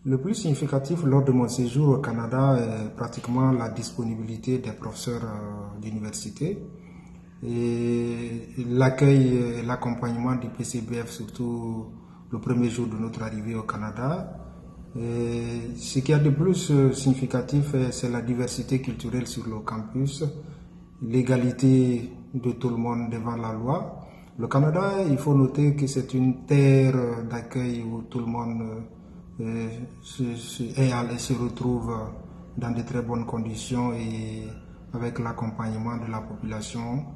Le plus significatif lors de mon séjour au Canada est pratiquement la disponibilité des professeurs d'université et l'accueil et l'accompagnement du PCBF, surtout le premier jour de notre arrivée au Canada. Et ce qui est de plus significatif, c'est la diversité culturelle sur le campus, l'égalité de tout le monde devant la loi. Le Canada, il faut noter que c'est une terre d'accueil où tout le monde se retrouve dans de très bonnes conditions et avec l'accompagnement de la population.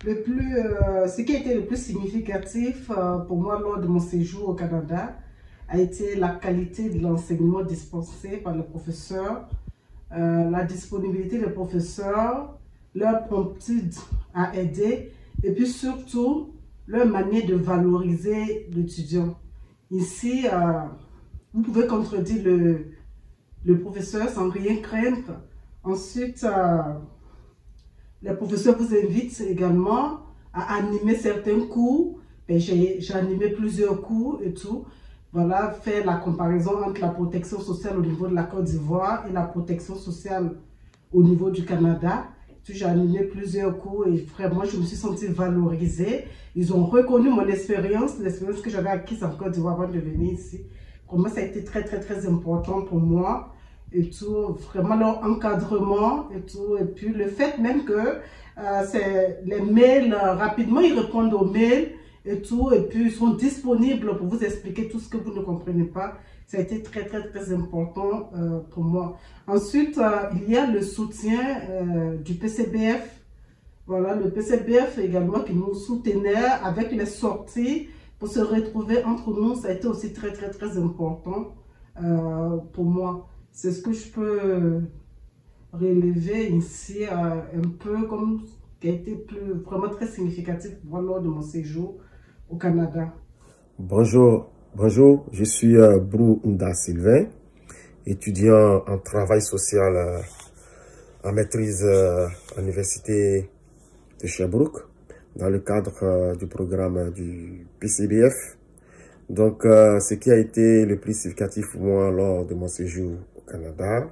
Ce qui a été le plus significatif pour moi lors de mon séjour au Canada a été la qualité de l'enseignement dispensé par les professeurs, la disponibilité des professeurs, leur promptitude à aider et puis surtout leur manière de valoriser l'étudiant. Ici, vous pouvez contredire le professeur sans rien craindre. Ensuite, les professeurs vous invitent également à animer certains cours. J'ai animé plusieurs cours et tout. Voilà, faire la comparaison entre la protection sociale au niveau de la Côte d'Ivoire et la protection sociale au niveau du Canada. J'ai animé plusieurs cours et vraiment, je me suis sentie valorisée. Ils ont reconnu mon expérience que j'avais acquise en Côte d'Ivoire avant de venir ici. Vraiment, ça a été très important pour moi. Et tout, vraiment leur encadrement et tout. Et puis le fait même que les mails, rapidement, ils répondent aux mails et tout. Et puis ils sont disponibles pour vous expliquer tout ce que vous ne comprenez pas. Ça a été très important pour moi. Ensuite, il y a le soutien du PCBF. Voilà, le PCBF également qui nous soutenait avec les sorties pour se retrouver entre nous. Ça a été aussi très important pour moi. C'est ce que je peux relever ici un peu comme qui a été vraiment très significatif pour moi lors de mon séjour au Canada. Bonjour, je suis Brou Nda Sylvain, étudiant en travail social en maîtrise à l'université de Sherbrooke dans le cadre du programme du PCBF. Donc, ce qui a été le plus significatif pour moi lors de mon séjour au Canada,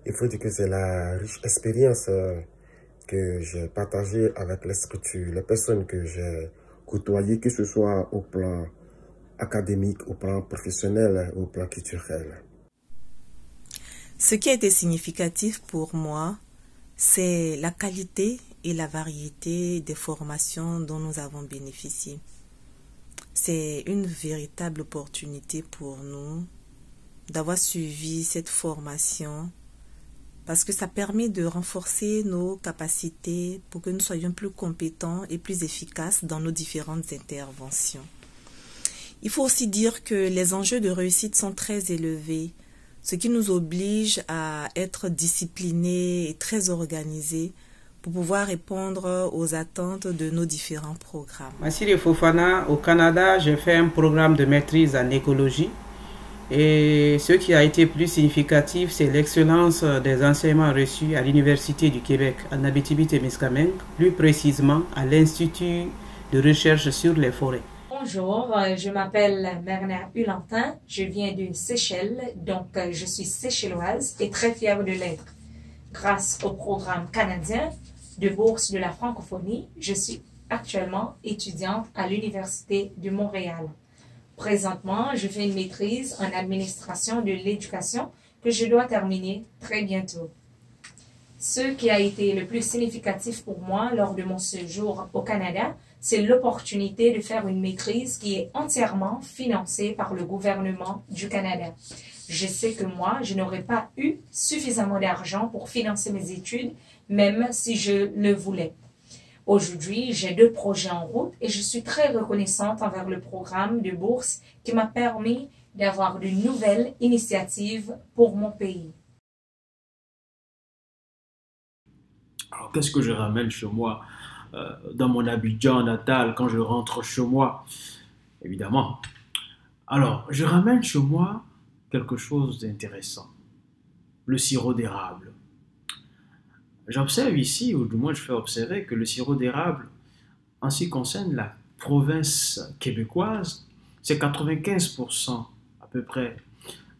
il faut dire que c'est la riche expérience que j'ai partagée avec les structures, les personnes que j'ai côtoyées, que ce soit au plan académique, au plan professionnel, au plan culturel. Ce qui a été significatif pour moi, c'est la qualité et la variété des formations dont nous avons bénéficié. C'est une véritable opportunité pour nous d'avoir suivi cette formation parce que ça permet de renforcer nos capacités pour que nous soyons plus compétents et plus efficaces dans nos différentes interventions. Il faut aussi dire que les enjeux de réussite sont très élevés, ce qui nous oblige à être disciplinés et très organisés pour pouvoir répondre aux attentes de nos différents programmes. Massiri Fofana, au Canada, j'ai fait un programme de maîtrise en écologie. Et ce qui a été plus significatif, c'est l'excellence des enseignements reçus à l'Université du Québec, à Abitibi-Témiscamingue, plus précisément à l'Institut de recherche sur les forêts. Bonjour, je m'appelle Merna Hulantin, je viens de Seychelles, donc je suis séchelloise et très fière de l'être. Grâce au programme canadien de bourse de la francophonie, je suis actuellement étudiante à l'Université de Montréal. Présentement, je fais une maîtrise en administration de l'éducation que je dois terminer très bientôt. Ce qui a été le plus significatif pour moi lors de mon séjour au Canada, c'est l'opportunité de faire une maîtrise qui est entièrement financée par le gouvernement du Canada. Je sais que moi, je n'aurais pas eu suffisamment d'argent pour financer mes études, même si je le voulais. Aujourd'hui, j'ai 2 projets en route et je suis très reconnaissante envers le programme de bourse qui m'a permis d'avoir de nouvelles initiatives pour mon pays. Alors, qu'est-ce que je ramène chez moi dans mon Abidjan natal quand je rentre chez moi? Évidemment. Alors, je ramène chez moi quelque chose d'intéressant. Le sirop d'érable. J'observe ici, ou du moins je fais observer, que le sirop d'érable, en ce qui concerne la province québécoise, c'est 95% à peu peu près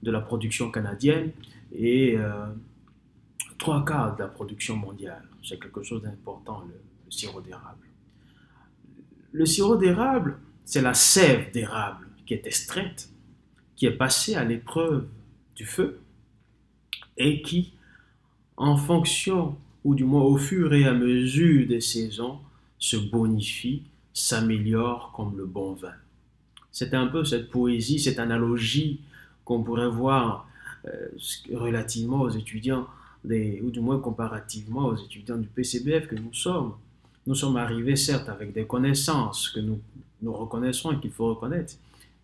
de la production canadienne et 3/4 de la production mondiale. C'est quelque chose d'important, le sirop d'érable. Le sirop d'érable, c'est la sève d'érable qui est extraite, qui est passée à l'épreuve du feu et qui, en fonction, ou du moins au fur et à mesure des saisons, se bonifie, s'améliore comme le bon vin. C'est un peu cette poésie, cette analogie qu'on pourrait voir relativement aux étudiants, ou du moins comparativement aux étudiants du PCBF que nous sommes. Nous sommes arrivés certes avec des connaissances que nous reconnaissons et qu'il faut reconnaître,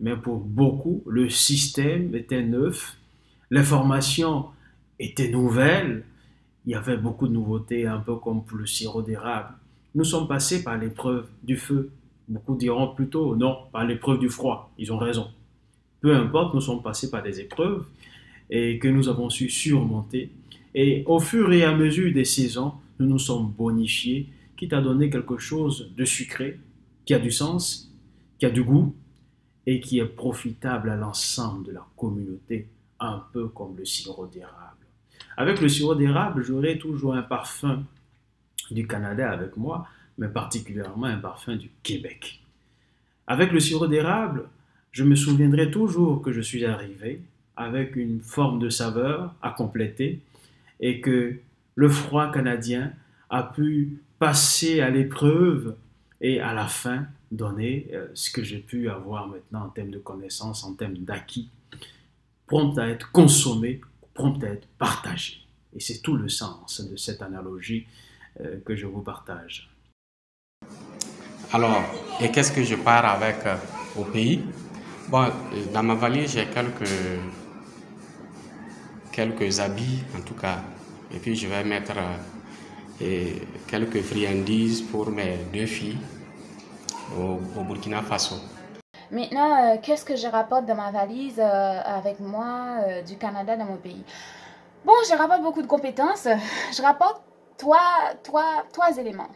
mais pour beaucoup, le système était neuf, l'information était nouvelle, il y avait beaucoup de nouveautés, un peu comme pour le sirop d'érable. Nous sommes passés par l'épreuve du feu. Beaucoup diront plutôt non, par l'épreuve du froid. Ils ont raison. Peu importe, nous sommes passés par des épreuves et que nous avons su surmonter. Et au fur et à mesure des saisons, nous nous sommes bonifiés, quitte à donner quelque chose de sucré, qui a du sens, qui a du goût et qui est profitable à l'ensemble de la communauté, un peu comme le sirop d'érable. Avec le sirop d'érable, j'aurai toujours un parfum du Canada avec moi, mais particulièrement un parfum du Québec. Avec le sirop d'érable, je me souviendrai toujours que je suis arrivé avec une forme de saveur à compléter et que le froid canadien a pu passer à l'épreuve et à la fin donner ce que j'ai pu avoir maintenant en termes de connaissances, en termes d'acquis, prompt à être consommé, prompt à être partagé. Et c'est tout le sens de cette analogie que je vous partage. Alors, et qu'est-ce que je pars avec au pays? Bon, dans ma valise, j'ai quelques habits, en tout cas. Et puis, je vais mettre quelques friandises pour mes 2 filles au Burkina Faso. Maintenant, qu'est-ce que je rapporte dans ma valise avec moi du Canada dans mon pays? Bon, je rapporte beaucoup de compétences. Je rapporte trois éléments.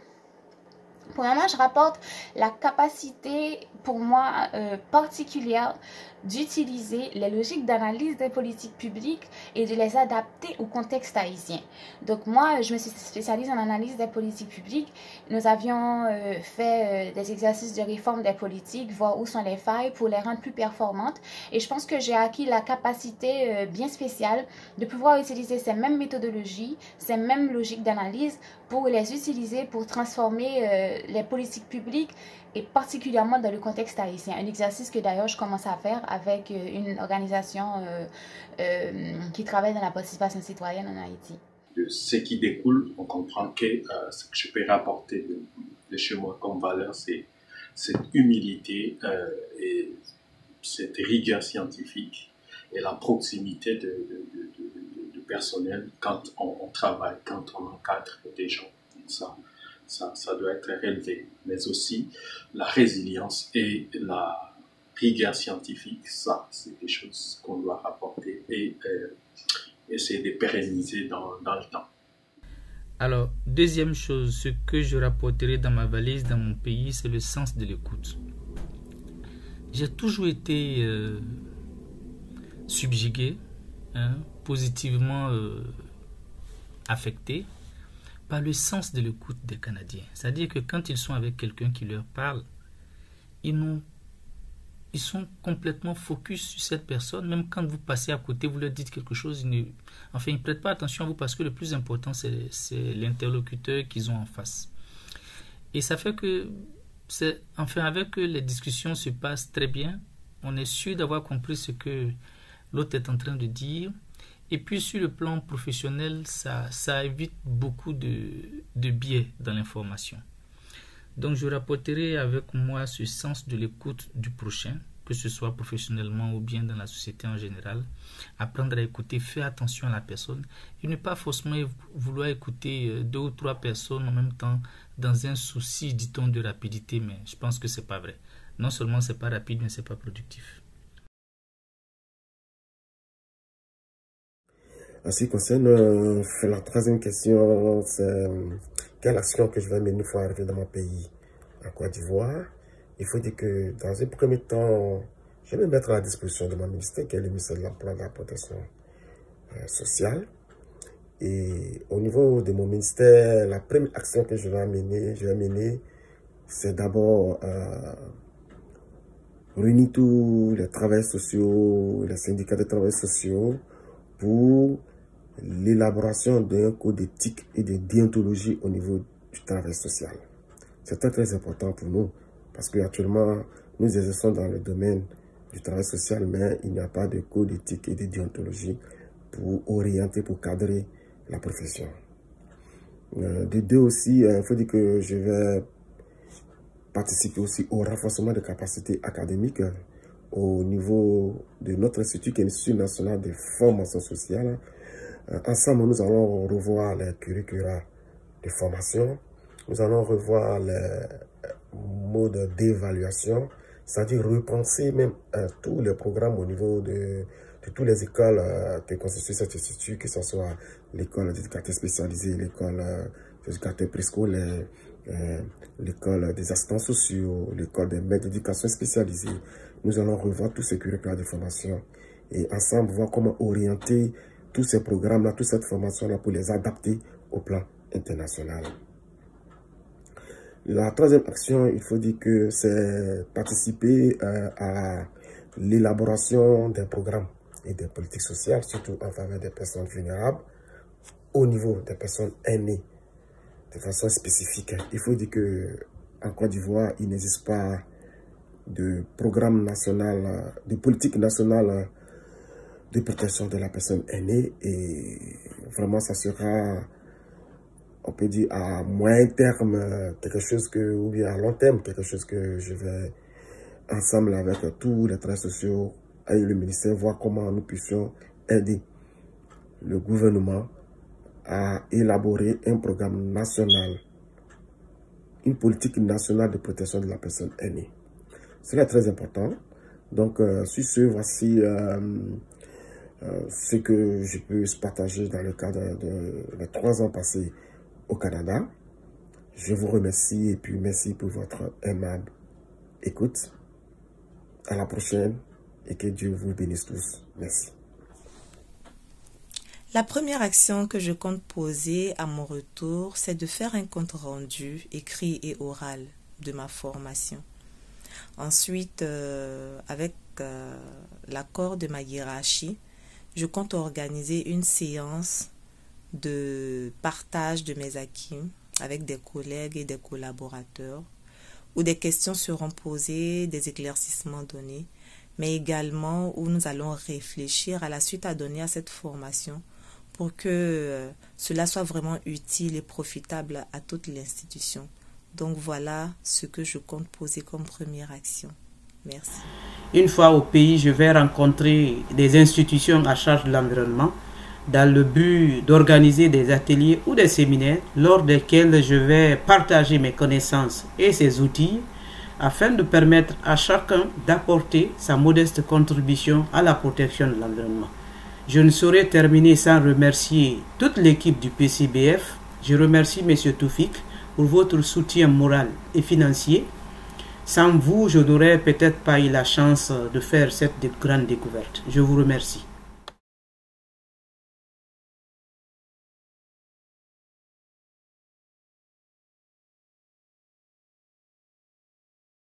Premièrement, je rapporte la capacité, pour moi, particulière d'utiliser les logiques d'analyse des politiques publiques et de les adapter au contexte haïtien. Donc moi, je me suis spécialisée en analyse des politiques publiques. Nous avions fait des exercices de réforme des politiques, voir où sont les failles pour les rendre plus performantes. Et je pense que j'ai acquis la capacité bien spéciale de pouvoir utiliser ces mêmes méthodologies, ces mêmes logiques d'analyse pour les utiliser pour transformer les politiques publiques et particulièrement dans le contexte haïtien. Un exercice que d'ailleurs je commence à faire avec une organisation qui travaille dans la participation citoyenne en Haïti. De ce qui découle, on comprend que ce que je peux rapporter de chez moi comme valeur, c'est cette humilité et cette rigueur scientifique et la proximité du personnel quand on travaille, quand on encadre des gens. Ça doit être relevé, mais aussi la résilience et la rigueur scientifique, ça, c'est des choses qu'on doit rapporter et essayer de pérenniser dans le temps. Alors, deuxième chose, ce que je rapporterai dans ma valise, dans mon pays, c'est le sens de l'écoute. J'ai toujours été subjugué, positivement affecté par le sens de l'écoute des Canadiens. C'est-à-dire que quand ils sont avec quelqu'un qui leur parle, ils sont complètement focus sur cette personne. Même quand vous passez à côté, vous leur dites quelque chose, ils ne prêtent pas attention à vous parce que le plus important, c'est l'interlocuteur qu'ils ont en face. Et ça fait que, avec eux, les discussions se passent très bien. On est sûr d'avoir compris ce que l'autre est en train de dire. Et puis sur le plan professionnel, ça évite beaucoup de biais dans l'information. Donc je rapporterai avec moi ce sens de l'écoute du prochain, que ce soit professionnellement ou bien dans la société en général. Apprendre à écouter, faire attention à la personne et ne pas forcément vouloir écouter 2 ou 3 personnes en même temps dans un souci, dit-on, de rapidité, mais je pense que c'est pas vrai. Non seulement c'est pas rapide, mais c'est pas productif. En ce qui concerne la troisième question, c'est quelle action que je vais mener une fois arrivé dans mon pays, en Côte d'Ivoire. Il faut dire que dans un premier temps, je vais mettre à la disposition de mon ministère, qui est le ministère de l'Emploi et de la Protection sociale. Et au niveau de mon ministère, la première action que je vais mener, c'est d'abord réunir tous les travailleurs sociaux, les syndicats de travailleurs sociaux pour l'élaboration d'un code d'éthique et de déontologie au niveau du travail social. C'est très important pour nous parce qu'actuellement, nous exerçons dans le domaine du travail social, mais il n'y a pas de code d'éthique et de déontologie pour orienter, pour cadrer la profession. De deux aussi, il faut dire que je vais participer aussi au renforcement des capacités académiques au niveau de notre institut, qui est l'Institut national de formation sociale. Ensemble, nous allons revoir les curricula de formation, nous allons revoir les modes d'évaluation, c'est-à-dire repenser même tous les programmes au niveau de toutes les écoles qui constituent cet institut, que ce soit l'école d'éducateur spécialisée, l'école d'éducateur préscolaire, l'école des assistants sociaux, l'école des maîtres d'éducation spécialisée. Nous allons revoir tous ces curricula de formation et ensemble voir comment orienter tous ces programmes-là, toute cette formation-là pour les adapter au plan international. La troisième action, il faut dire que c'est participer à l'élaboration des programmes et des politiques sociales, surtout en faveur des personnes vulnérables, au niveau des personnes aînées, de façon spécifique. Il faut dire qu'en Côte d'Ivoire, il n'existe pas de programme national, de politique nationale de protection de la personne aînée, et vraiment ça sera, on peut dire à moyen terme, quelque chose que, ou bien à long terme, quelque chose que je vais ensemble avec tous les travailleurs sociaux et le ministère voir comment nous puissions aider le gouvernement à élaborer un programme national, une politique nationale de protection de la personne aînée. C'est très important. Donc, sur ce, voici ce que je peux partager dans le cadre de 3 ans passés au Canada. Je vous remercie et puis merci pour votre aimable écoute. À la prochaine et que Dieu vous bénisse tous. Merci. La première action que je compte poser à mon retour, c'est de faire un compte rendu écrit et oral de ma formation. Ensuite, avec l'accord de ma hiérarchie, je compte organiser une séance de partage de mes acquis avec des collègues et des collaborateurs où des questions seront posées, des éclaircissements donnés, mais également où nous allons réfléchir à la suite à donner à cette formation pour que cela soit vraiment utile et profitable à toute l'institution. Donc voilà ce que je compte poser comme première action. Merci. Une fois au pays, je vais rencontrer des institutions à charge de l'environnement dans le but d'organiser des ateliers ou des séminaires lors desquels je vais partager mes connaissances et ces outils afin de permettre à chacun d'apporter sa modeste contribution à la protection de l'environnement. Je ne saurais terminer sans remercier toute l'équipe du PCBF. Je remercie M. Toufik pour votre soutien moral et financier. Sans vous, je n'aurais peut-être pas eu la chance de faire cette grande découverte. Je vous remercie.